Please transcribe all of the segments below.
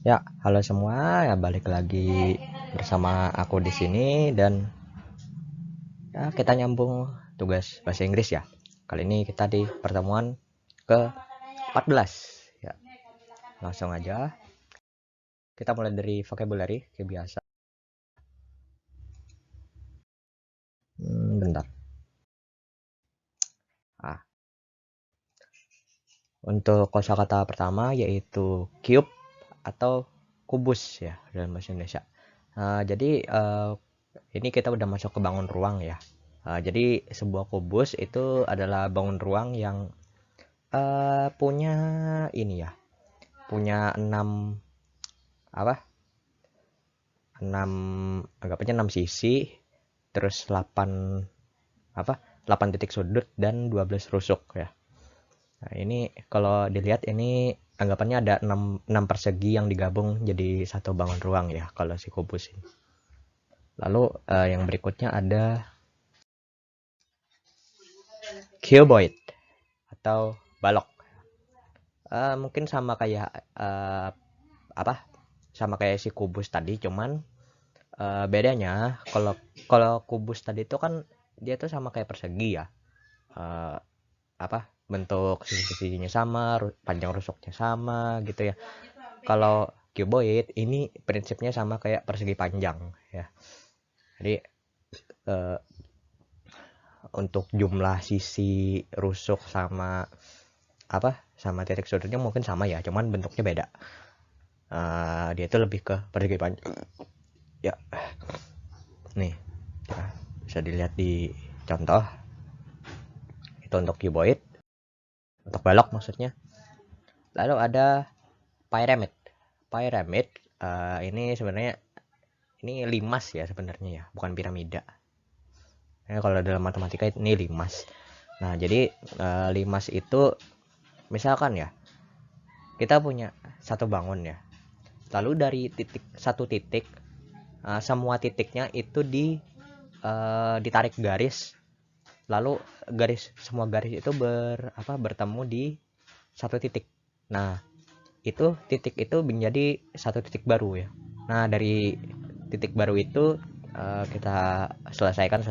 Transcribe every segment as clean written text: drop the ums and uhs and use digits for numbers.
Ya, halo semua. Ya, balik lagi bersama aku di sini dan ya kita nyambung tugas bahasa Inggris ya. Kali ini kita di pertemuan ke-14. Ya, langsung aja. Kita mulai dari vocabulary kayak biasa. Bentar. Ah, untuk kosakata pertama yaitu cube atau kubus ya dalam bahasa Indonesia. Jadi ini kita udah masuk ke bangun ruang ya. Jadi sebuah kubus itu adalah bangun ruang yang punya ini ya, punya 6 apa? 6 anggapnya 6 sisi, terus 8 apa? 8 titik sudut dan 12 rusuk ya. Nah, ini kalau dilihat ini anggapannya ada 6 persegi yang digabung jadi satu bangun ruang ya kalau si kubus ini. Lalu yang berikutnya ada cuboid atau balok. Mungkin sama kayak apa? Sama kayak si kubus tadi, cuman bedanya kalau kalau kubus tadi itu kan dia tuh sama kayak persegi ya. Eh, bentuk sisi-sisinya sama, panjang rusuknya sama gitu ya. Kalau cuboid ini prinsipnya sama kayak persegi panjang ya. Jadi eh, untuk jumlah sisi rusuk sama sama titik sudutnya mungkin sama ya, cuman bentuknya beda. Dia itu lebih ke persegi panjang ya. Nih ya, bisa dilihat di contoh itu untuk cuboid, untuk balok maksudnya. Lalu ada pyramid. Pyramid ini sebenarnya ini limas ya sebenarnya ya, bukan piramida. Kalau dalam matematika ini limas. Nah, jadi limas itu misalkan ya, kita punya satu bangun ya. Lalu dari satu titik, semua titiknya itu ditarik garis. Lalu semua garis itu bertemu di satu titik. Nah, itu titik itu menjadi satu titik baru ya. Nah, dari titik baru itu kita selesaikan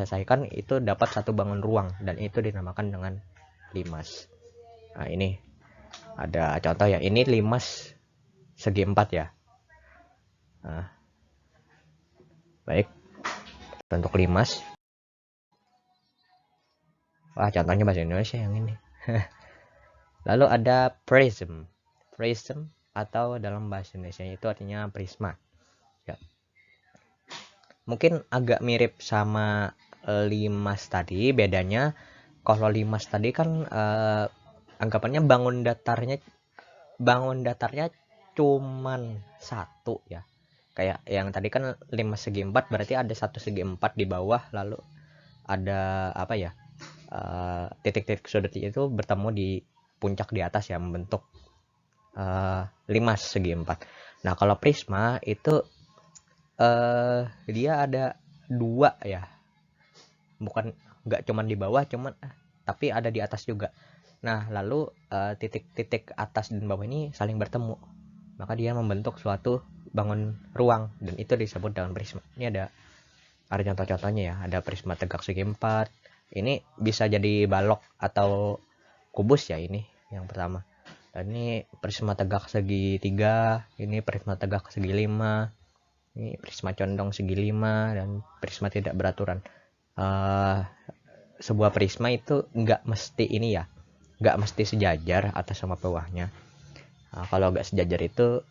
itu dapat satu bangun ruang dan itu dinamakan dengan limas. Nah, ini ada contoh ya. Ini limas segi 4 ya. Nah, baik untuk limas. Wah, contohnya bahasa Indonesia yang ini. Lalu ada prism. Prism atau dalam bahasa Indonesia itu artinya prisma. Ya. Mungkin agak mirip sama limas tadi, bedanya kalau limas tadi kan anggapannya bangun datarnya cuman satu ya. Kayak yang tadi kan limas segi 4 berarti ada satu segi 4 di bawah, lalu ada titik-titik sudut itu bertemu di puncak di atas ya, membentuk limas segi 4. Nah, kalau prisma itu dia ada dua ya, bukan nggak cuman di bawah, tapi ada di atas juga. Nah, lalu titik-titik atas dan bawah ini saling bertemu, maka dia membentuk suatu bangun ruang dan itu disebut dengan prisma. Ini ada contoh-contohnya ya, ada prisma tegak segi 4. Ini bisa jadi balok atau kubus ya, ini yang pertama. Dan ini prisma tegak segi 3, ini prisma tegak segi 5, ini prisma condong segi 5, dan prisma tidak beraturan. Sebuah prisma itu nggak mesti ini ya, nggak mesti sejajar atas sama bawahnya. Kalau nggak sejajar itu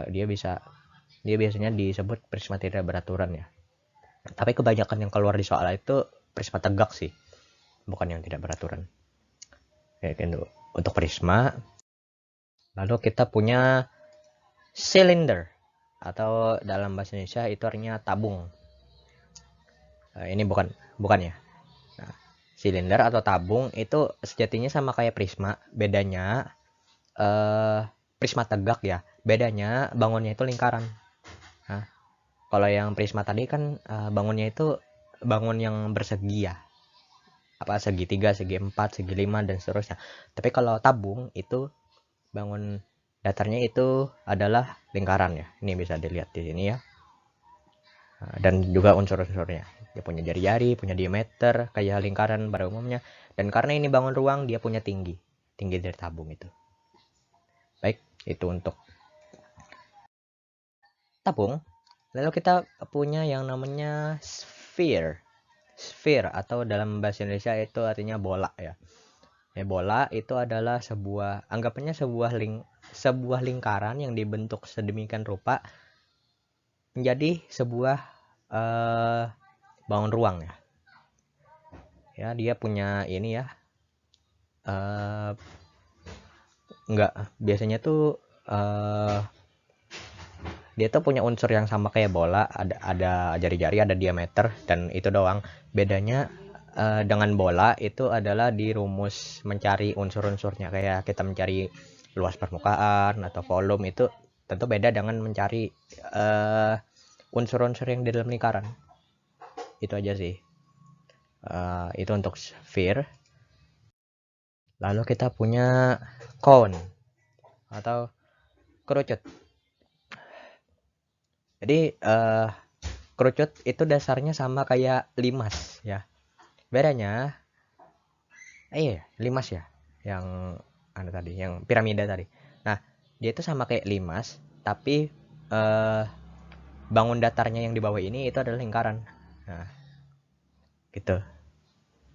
dia biasanya disebut prisma tidak beraturan ya. Tapi kebanyakan yang keluar di soal itu prisma tegak sih, bukan yang tidak beraturan. Kayak gitu. Untuk prisma, lalu kita punya cylinder atau dalam bahasa Indonesia itu artinya tabung. Ini bukan ya. Nah, silinder atau tabung itu sejatinya sama kayak prisma, bedanya prisma tegak ya, bedanya bangunnya itu lingkaran. Nah, kalau yang prisma tadi kan bangunnya itu bangun yang bersegi ya, segitiga, segi 4, segi 5 dan seterusnya. Tapi kalau tabung itu bangun datarnya itu adalah lingkaran ya. Ini bisa dilihat di sini ya. Dan juga unsur-unsurnya. Dia punya jari-jari, punya diameter kayak lingkaran pada umumnya. Dan karena ini bangun ruang, dia punya tinggi dari tabung itu. Baik, itu untuk tabung. Lalu kita punya yang namanya sphere. Sphere atau dalam bahasa Indonesia itu artinya bola ya. Bola itu adalah anggapannya sebuah lingkaran yang dibentuk sedemikian rupa menjadi sebuah bangun ruang ya. Ya, dia punya ini ya. Biasanya tuh dia tuh punya unsur yang sama kayak bola, ada jari-jari, ada diameter, dan itu doang. Bedanya dengan bola itu adalah di rumus mencari unsur-unsurnya, kayak kita mencari luas permukaan atau volume, itu tentu beda dengan mencari unsur-unsur yang di dalam lingkaran. Itu aja sih. Itu untuk sphere. Lalu kita punya cone atau kerucut. Jadi kerucut itu dasarnya sama kayak limas ya. Bedanya limas ya, yang tadi, yang piramida tadi. Nah, dia itu sama kayak limas, tapi bangun datarnya yang di bawah ini itu adalah lingkaran. Nah, gitu.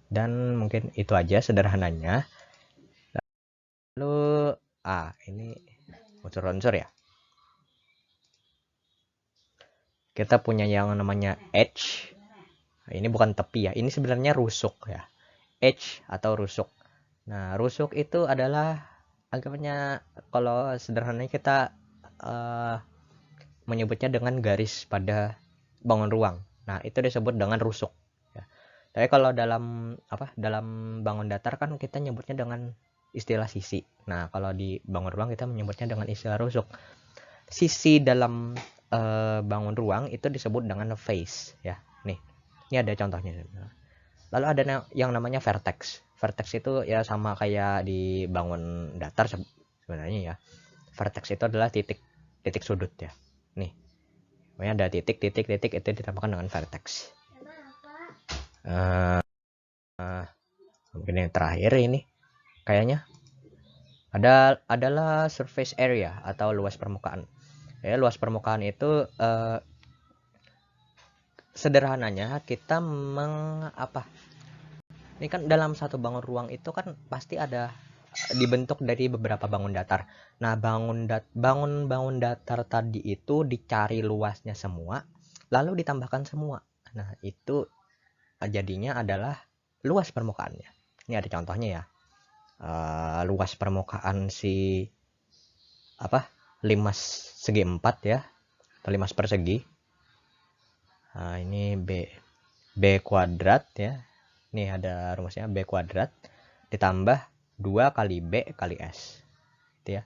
Dan mungkin itu aja sederhananya. Lalu ini unsur-unsur ya. Kita punya yang namanya edge. Ini bukan tepi ya, ini sebenarnya rusuk ya. Edge atau rusuk. Nah, rusuk itu adalah anggapannya, kalau sederhananya kita menyebutnya dengan garis pada bangun ruang. Nah, itu disebut dengan rusuk ya. Tapi kalau dalam bangun datar kan kita nyebutnya dengan istilah sisi. Nah, kalau di bangun ruang kita menyebutnya dengan istilah rusuk. Sisi dalam bangun ruang itu disebut dengan face ya. Nih, ini ada contohnya. Lalu ada yang namanya vertex. Vertex itu ya sama kayak di bangun datar sebenarnya ya. Vertex itu adalah titik sudut ya. Nih, pokoknya ada titik itu ditambahkan dengan vertex. Mungkin yang terakhir ini kayaknya adalah surface area atau luas permukaan. Ya, luas permukaan itu sederhananya kita ini kan dalam satu bangun ruang itu kan pasti ada dibentuk dari beberapa bangun datar. Nah, bangun datar tadi itu dicari luasnya semua, lalu ditambahkan semua. Nah, itu jadinya adalah luas permukaannya. Ini ada contohnya ya. Luas permukaan limas segi 4 ya, atau limas persegi. Ini B kuadrat ya. Ini ada rumusnya, B kuadrat ditambah 2 kali B kali S. Itu ya.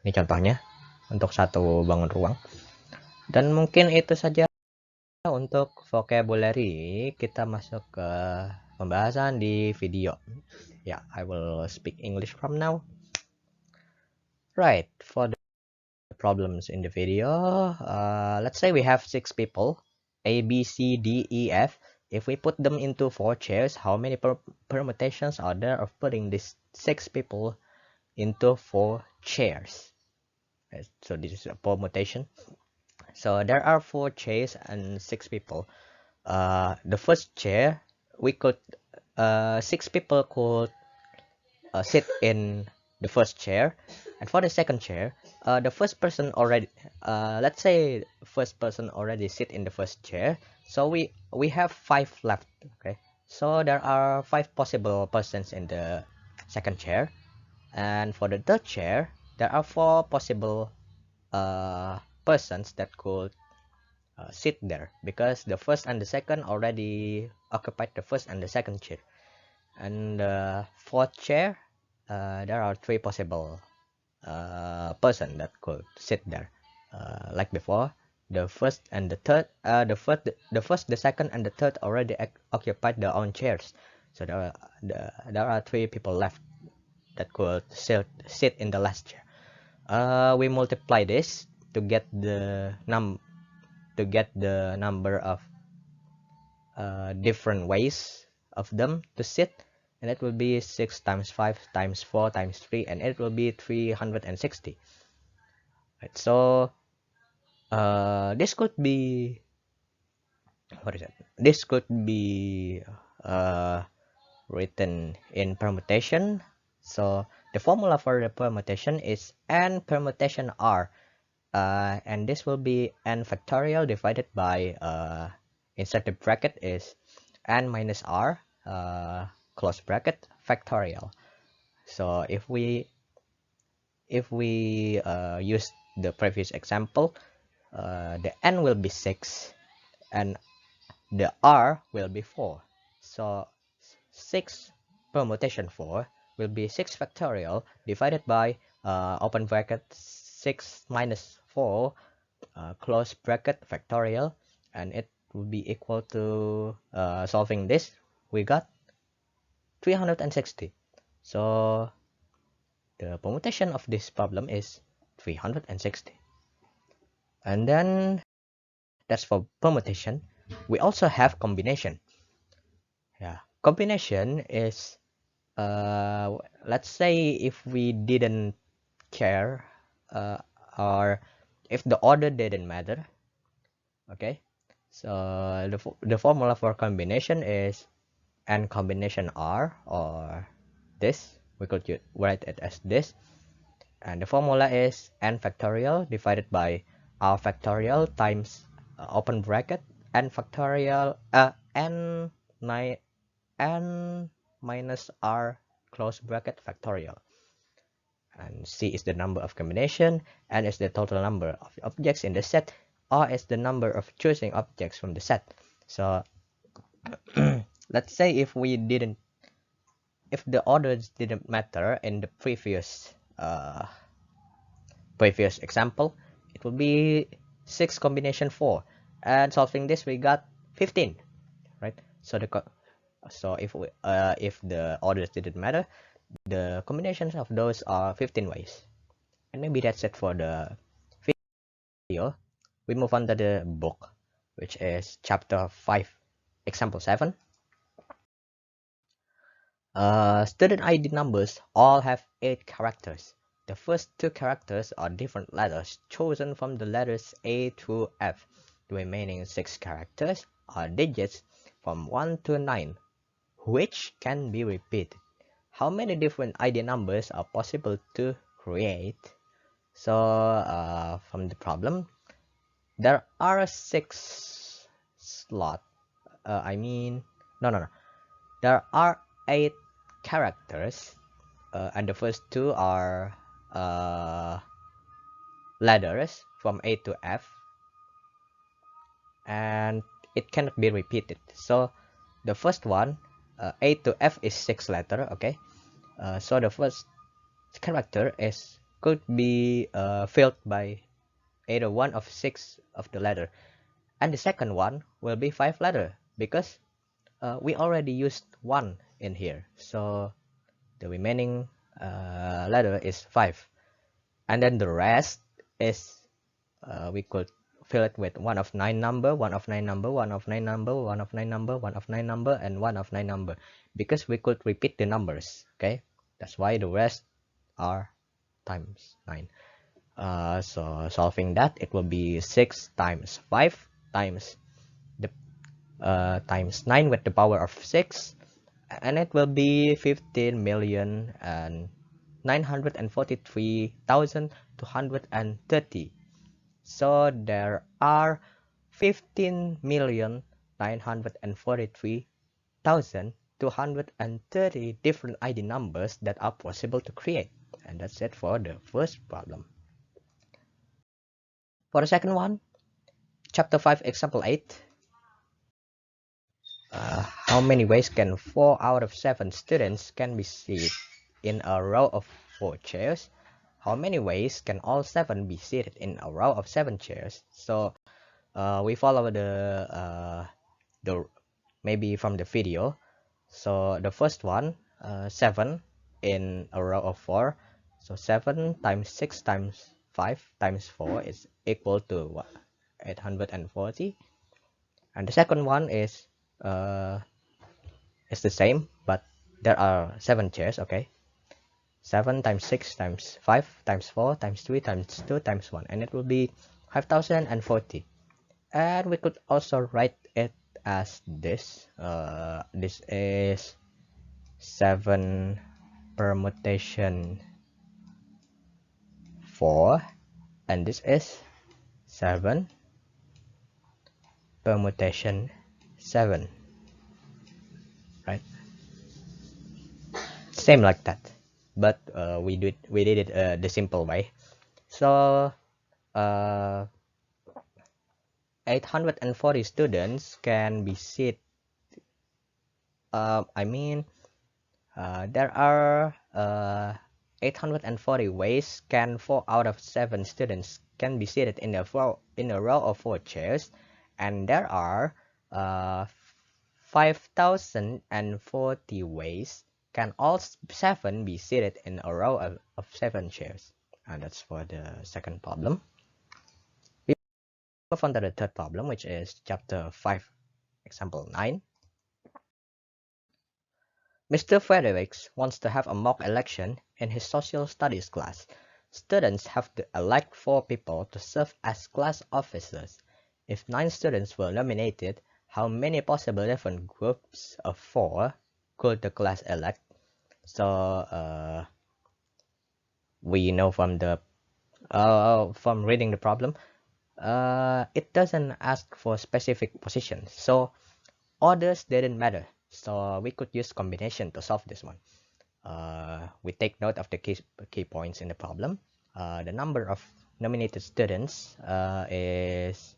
Ini contohnya untuk satu bangun ruang. Dan mungkin itu saja untuk vocabulary. Kita masuk ke pembahasan di video. Yeah, I will speak English from now. Right, for the problems in the video, let's say we have 6 people, A, B, C, D, E, F. If we put them into 4 chairs, how many permutations are there of putting these 6 people into 4 chairs? So this is a permutation. So there are 4 chairs and 6 people. The first chair, we could 6 people could sit in the first chair, and for the second chair, the first person already let's say first person already sit in the first chair, so we have 5 left. Okay, so there are 5 possible persons in the second chair, and for the third chair there are 4 possible persons that could sit there, because the first and the second already occupied the first and the second chair. And the fourth chair, there are 3 possible person that could sit there. Like before, the first and the third, the first, the second, and the third already occupied their own chairs. So there are 3 people left. that could sit in the last chair. We multiply this to get the number of different ways of them to sit, and it will be 6 times 5 times 4 times 3, and it will be 360. Right, so this could be this could be written in permutation. So the formula for the permutation is n permutation r, and this will be n factorial divided by inside the bracket is n minus r close bracket factorial. So if we use the previous example, the n will be 6 and the r will be 4. So 6 permutation 4 will be 6 factorial divided by open bracket 6 minus 4 close bracket factorial, and it will be equal to solving this, we got 360. So the permutation of this problem is 360. And then that's for permutation. We also have combination. Yeah, combination is let's say if we didn't care or if the order didn't matter. Okay, so the formula for combination is n combination r, or this we could write it as this, and the formula is n factorial divided by r factorial times open bracket n factorial n minus r close bracket factorial, and c is the number of combination, n is the total number of objects in the set, r is the number of choosing objects from the set. So let's say if the orders didn't matter in the previous example, it will be 6 combination 4, and solving this we got 15, right? So if the orders didn't matter, the combinations of those are 15 ways. And maybe that's it for the video. We move on to the book, which is chapter 5, example 7. Student ID numbers all have 8 characters. The first 2 characters are different letters chosen from the letters A through F. The remaining 6 characters are digits from 1 to 9, which can be repeated. How many different ID numbers are possible to create? So from the problem, there are 6 slots. There are 8 characters, and the first 2 are letters from A to F, and it cannot be repeated. So the first one, A to F, is 6 letter. Okay, so the first character could be filled by either one of 6 of the letter, and the second one will be 5 letter because we already used 1 in here, so the remaining letter is 5, and then the rest is we could fill it with 1 of 9 number, 1 of 9 number, 1 of 9 number, 1 of 9 number, 1 of 9 number, and 1 of 9 number, because we could repeat the numbers. Okay, that's why the rest are times 9. So solving that, it will be 6 times 5 times the times 9 with the power of 6, and it will be 15,943,230. So there are 15,943,230 different ID numbers that are possible to create. And that's it for the first problem. For the second one, chapter 5, example 8. How many ways can 4 out of 7 students can be seated in a row of 4 chairs? How many ways can all 7 be seated in a row of 7 chairs? So we follow the maybe from the video. So the first one, 7, in a row of 4. So 7 times 6 times 5 times 4 is equal to what? 840. And the second one is the same, but there are 7 chairs. Okay, 7 times 6 times 5 times 4 times 3 times 2 times 1, and it will be 5040. And we could also write it as this. This is 7 permutation 4, and this is 7 permutation 7, right? Same like that, but we did it the simple way. So 840 students can be seated. There are 840 ways can 4 out of 7 students can be seated in a row of 4 chairs, and there are 5040 ways can all 7 be seated in a row of 7 chairs. And that's for the second problem. We move on to the third problem, which is chapter 5, example 9. Mr. Fredericks wants to have a mock election in his social studies class. Students have to elect 4 people to serve as class officers. If 9 students were nominated, how many possible different groups of 4 could the class elect? So we know from reading the problem, it doesn't ask for specific positions, so orders didn't matter. So we could use combination to solve this one. We take note of the key points in the problem. The number of nominated students is,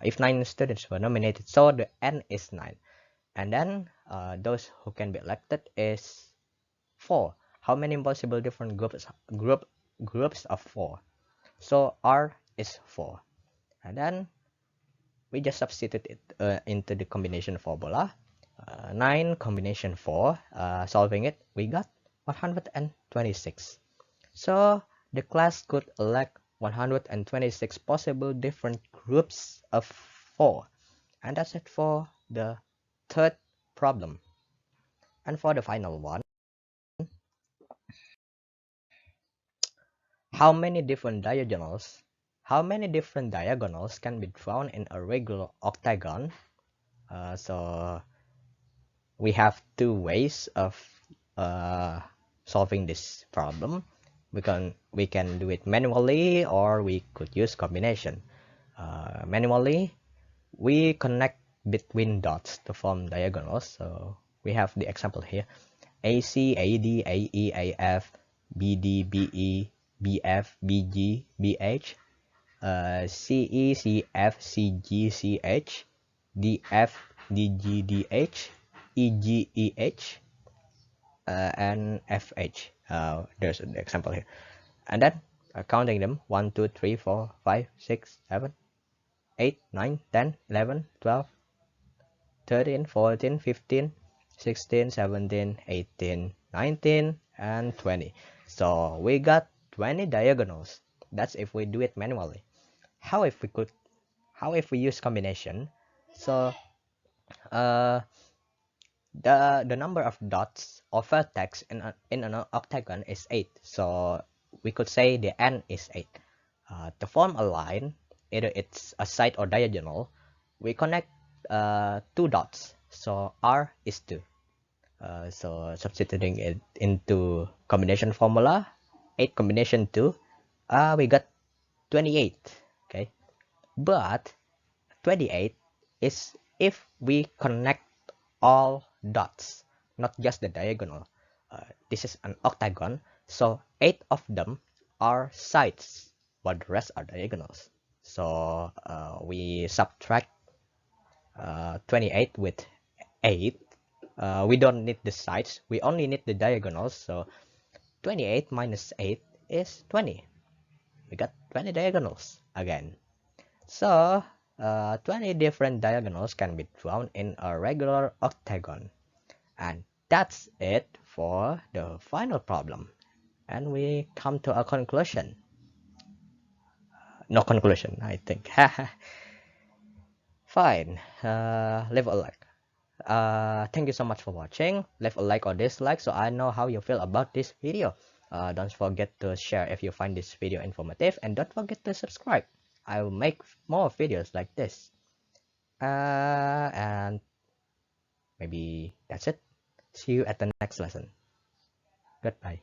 if 9 students were nominated, so the n is 9. And then those who can be elected is 4. How many possible different groups of 4? So R is 4. And then we just substitute it into the combination formula. 9 combination 4, solving it, we got 126. So the class could elect 126 possible different groups of 4. And that's it for the third problem. And for the final one, how many different diagonals can be drawn in a regular octagon? So we have 2 ways of solving this problem. We can do it manually, or we could use combination. Manually, we connect between dots to form diagonals. So we have the example here: AC, AD, AE, AF, BD, BE, BF, BG, BH, CE, CF, CG, CH, DF, DG, DH, EG, EH, and FH. There's an example here. And then counting them: 1, 2, 3, 4, 5, 6, 7, 8, 9, 10, 11, 12, 13, 14, 15, 16, 17, 18, 19, and 20. So we got 20 diagonals. That's if we do it manually. How if we use combination? So the number of dots or vertex in an octagon is 8. So we could say the n is 8. To form a line, either it's a side or diagonal, we connect 2 dots. So r is 2. So substituting it into combination formula, 8 combination 2, we got 28. Okay, but 28 is if we connect all dots, not just the diagonal. This is an octagon, so 8 of them are sides, but the rest are diagonals. So we subtract 28 with 8. We don't need the sides, we only need the diagonals. So 28 minus 8 is 20. We got 20 diagonals again. So 20 different diagonals can be drawn in a regular octagon. And that's it for the final problem. And we come to a conclusion. No conclusion, I think. Fine. Leave a like. Thank you so much for watching. Leave a like or dislike so I know how you feel about this video. Don't forget to share if you find this video informative, and don't forget to subscribe. I will make more videos like this. And maybe that's it. See you at the next lesson. Goodbye.